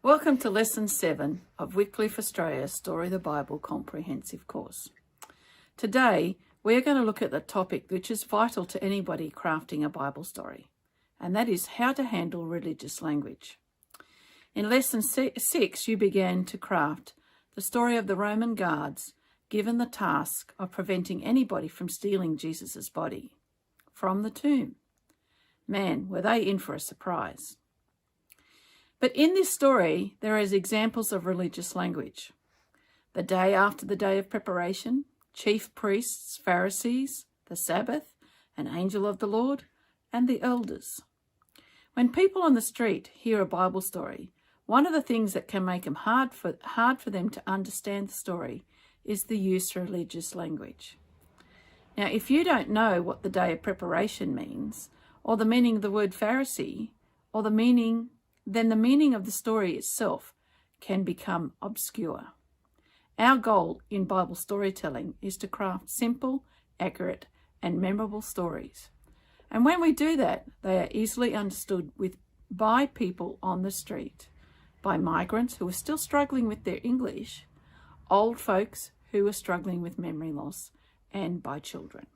Welcome to Lesson 7 of Wycliffe Australia's Story the Bible Comprehensive Course. Today, we are going to look at the topic which is vital to anybody crafting a Bible story, and that is how to handle religious language. In Lesson 6, you began to craft the story of the Roman guards given the task of preventing anybody from stealing Jesus' body from the tomb. Man, were they in for a surprise. But in this story, there is examples of religious language. The day after the day of preparation, chief priests, Pharisees, the Sabbath, an angel of the Lord, and the elders. When people on the street hear a Bible story, one of the things that can make them hard for them to understand the story is the use of religious language. Now, if you don't know what the day of preparation means, or the meaning of the word Pharisee, then the meaning of the story itself can become obscure. Our goal in Bible storytelling is to craft simple, accurate, and memorable stories. And when we do that, they are easily understood by people on the street, by migrants who are still struggling with their English, old folks who are struggling with memory loss, and by children.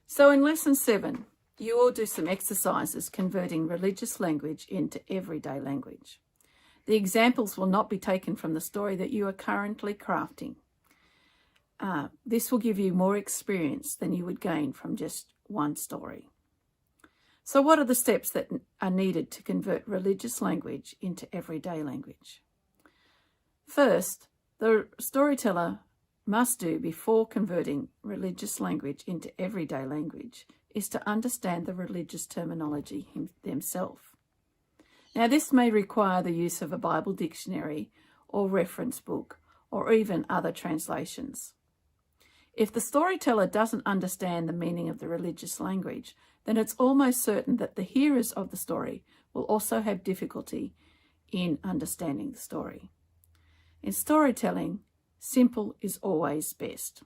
So in Lesson 7, you will do some exercises converting religious language into everyday language. The examples will not be taken from the story that you are currently crafting. This will give you more experience than you would gain from just one story. So what are the steps that are needed to convert religious language into everyday language? First, the storyteller must do before converting religious language into everyday language is to understand the religious terminology themselves. Now, this may require the use of a Bible dictionary or reference book or even other translations. If the storyteller doesn't understand the meaning of the religious language, then it's almost certain that the hearers of the story will also have difficulty in understanding the story. In storytelling, simple is always best.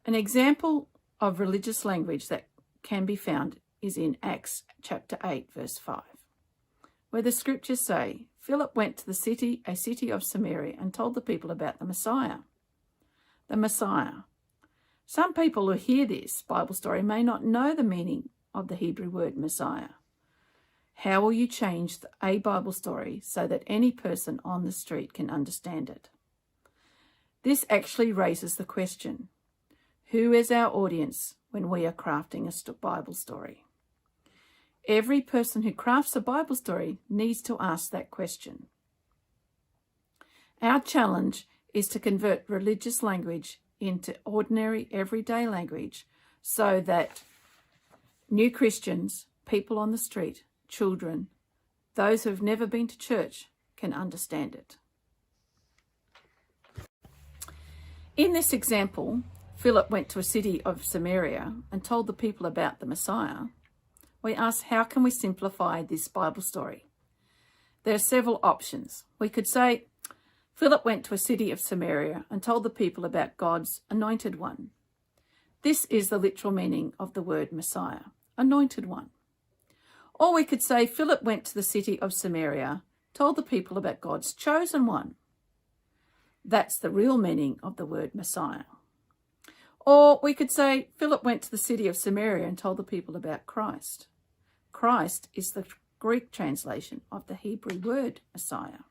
An example of religious language that can be found is in Acts chapter 8, verse 5, where the scriptures say, Philip went to a city of Samaria, and told the people about the Messiah. The Messiah. Some people who hear this Bible story may not know the meaning of the Hebrew word Messiah. How will you change a Bible story so that any person on the street can understand it? This actually raises the question, who is our audience when we are crafting a Bible story? Every person who crafts a Bible story needs to ask that question. Our challenge is to convert religious language into ordinary, everyday language so that new Christians, people on the street, children, those who have never been to church can understand it. In this example, Philip went to a city of Samaria and told the people about the Messiah. We asked, how can we simplify this Bible story? There are several options. We could say, Philip went to a city of Samaria and told the people about God's anointed one. This is the literal meaning of the word Messiah, anointed one. Or we could say, Philip went to the city of Samaria, told the people about God's chosen one. That's the real meaning of the word Messiah. Or we could say, Philip went to the city of Samaria and told the people about Christ. Christ is the Greek translation of the Hebrew word Messiah.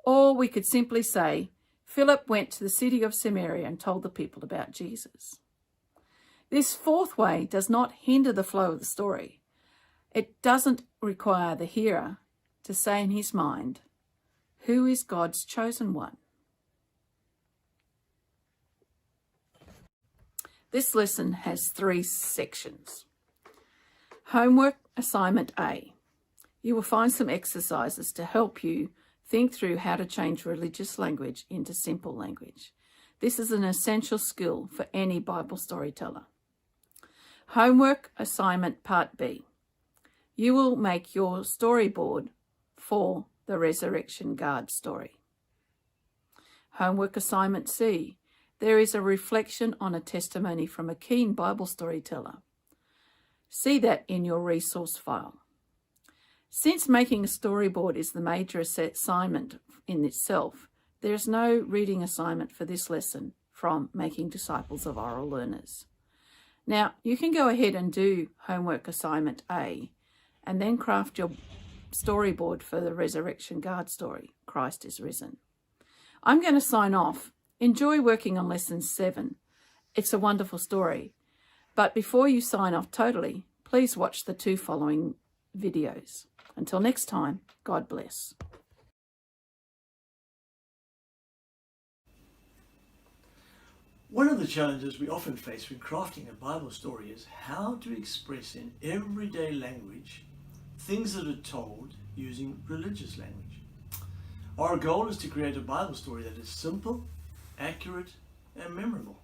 Or we could simply say, Philip went to the city of Samaria and told the people about Jesus. This fourth way does not hinder the flow of the story. It doesn't require the hearer to say in his mind, who is God's chosen one? This lesson has 3 sections. Homework assignment A. You will find some exercises to help you think through how to change religious language into simple language. This is an essential skill for any Bible storyteller. Homework assignment part B. You will make your storyboard for the Resurrection Guard story. Homework assignment C. There is a reflection on a testimony from a keen Bible storyteller. See that in your resource file. Since making a storyboard is the major assignment in itself, there is no reading assignment for this lesson from Making Disciples of Oral Learners. Now, you can go ahead and do homework assignment A and then craft your storyboard for the Resurrection Guard story, Christ is Risen. I'm going to sign off. Enjoy working on lesson 7. It's a wonderful story. But before you sign off totally, please watch the 2 following videos. Until next time, God bless. One of the challenges we often face when crafting a Bible story is how to express in everyday language things that are told using religious language. Our goal is to create a Bible story that is simple, accurate, and memorable.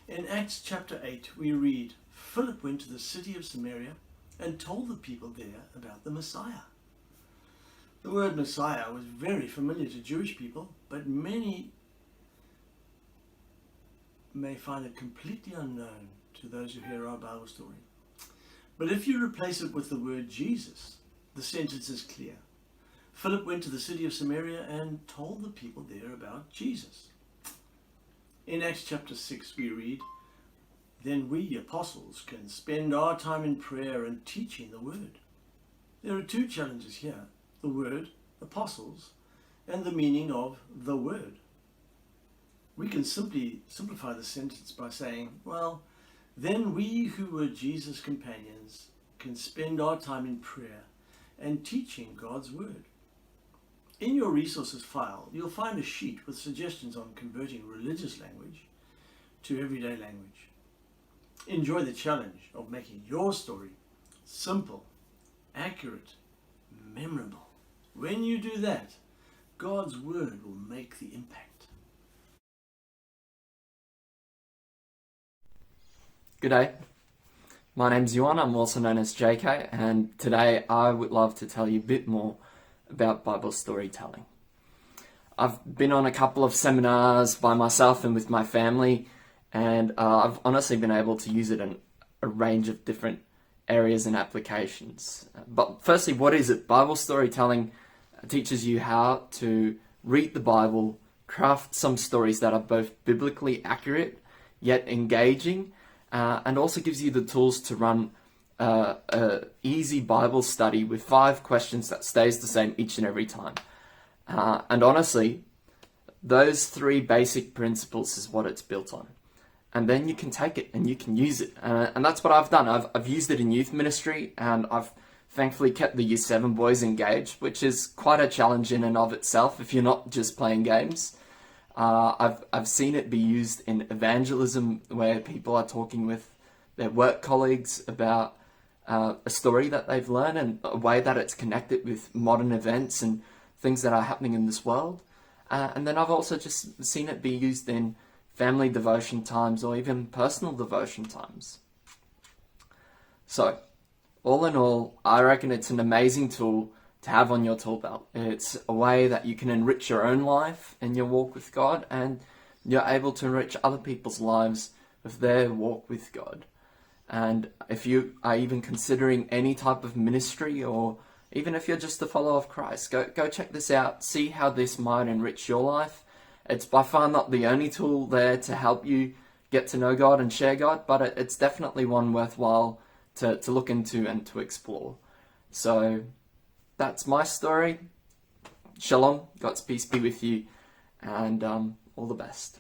In Acts chapter 8, we read, Philip went to the city of Samaria and told the people there about the Messiah. The word Messiah was very familiar to Jewish people, but many may find it completely unknown to those who hear our Bible story. But if you replace it with the word Jesus, the sentence is clear. Philip went to the city of Samaria and told the people there about Jesus. In Acts chapter 6 we read, Then we apostles can spend our time in prayer and teaching the word. There are 2 challenges here, the word, apostles, and the meaning of the word. We can simply simplify the sentence by saying, well, then we who were Jesus' companions can spend our time in prayer and teaching God's word. In your resources file, you'll find a sheet with suggestions on converting religious language to everyday language. Enjoy the challenge of making your story simple, accurate, memorable. When you do that, God's word will make the impact. G'day, my name's Yuan, I'm also known as JK, and today I would love to tell you a bit more about Bible storytelling. I've been on a couple of seminars by myself and with my family, and I've honestly been able to use it in a range of different areas and applications. But firstly, what is it? Bible storytelling teaches you how to read the Bible, craft some stories that are both biblically accurate yet engaging, and also gives you the tools to run an easy Bible study with 5 questions that stays the same each and every time. And honestly, those 3 basic principles is what it's built on. And then you can take it and you can use it. And that's what I've done. I've used it in youth ministry, and I've thankfully kept the Year 7 boys engaged, which is quite a challenge in and of itself if you're not just playing games. I've seen it be used in evangelism, where people are talking with their work colleagues about a story that they've learned and a way that it's connected with modern events and things that are happening in this world. And then I've also just seen it be used in family devotion times or even personal devotion times. So, all in all, I reckon it's an amazing tool to have on your tool belt. It's a way that you can enrich your own life in your walk with God, and you're able to enrich other people's lives with their walk with God. And if you are even considering any type of ministry, or even if you're just a follower of Christ, go check this out. See how this might enrich your life. It's by far not the only tool there to help you get to know God and share God, but it's definitely one worthwhile to look into and to explore. So that's my story. Shalom, God's peace be with you, and all the best.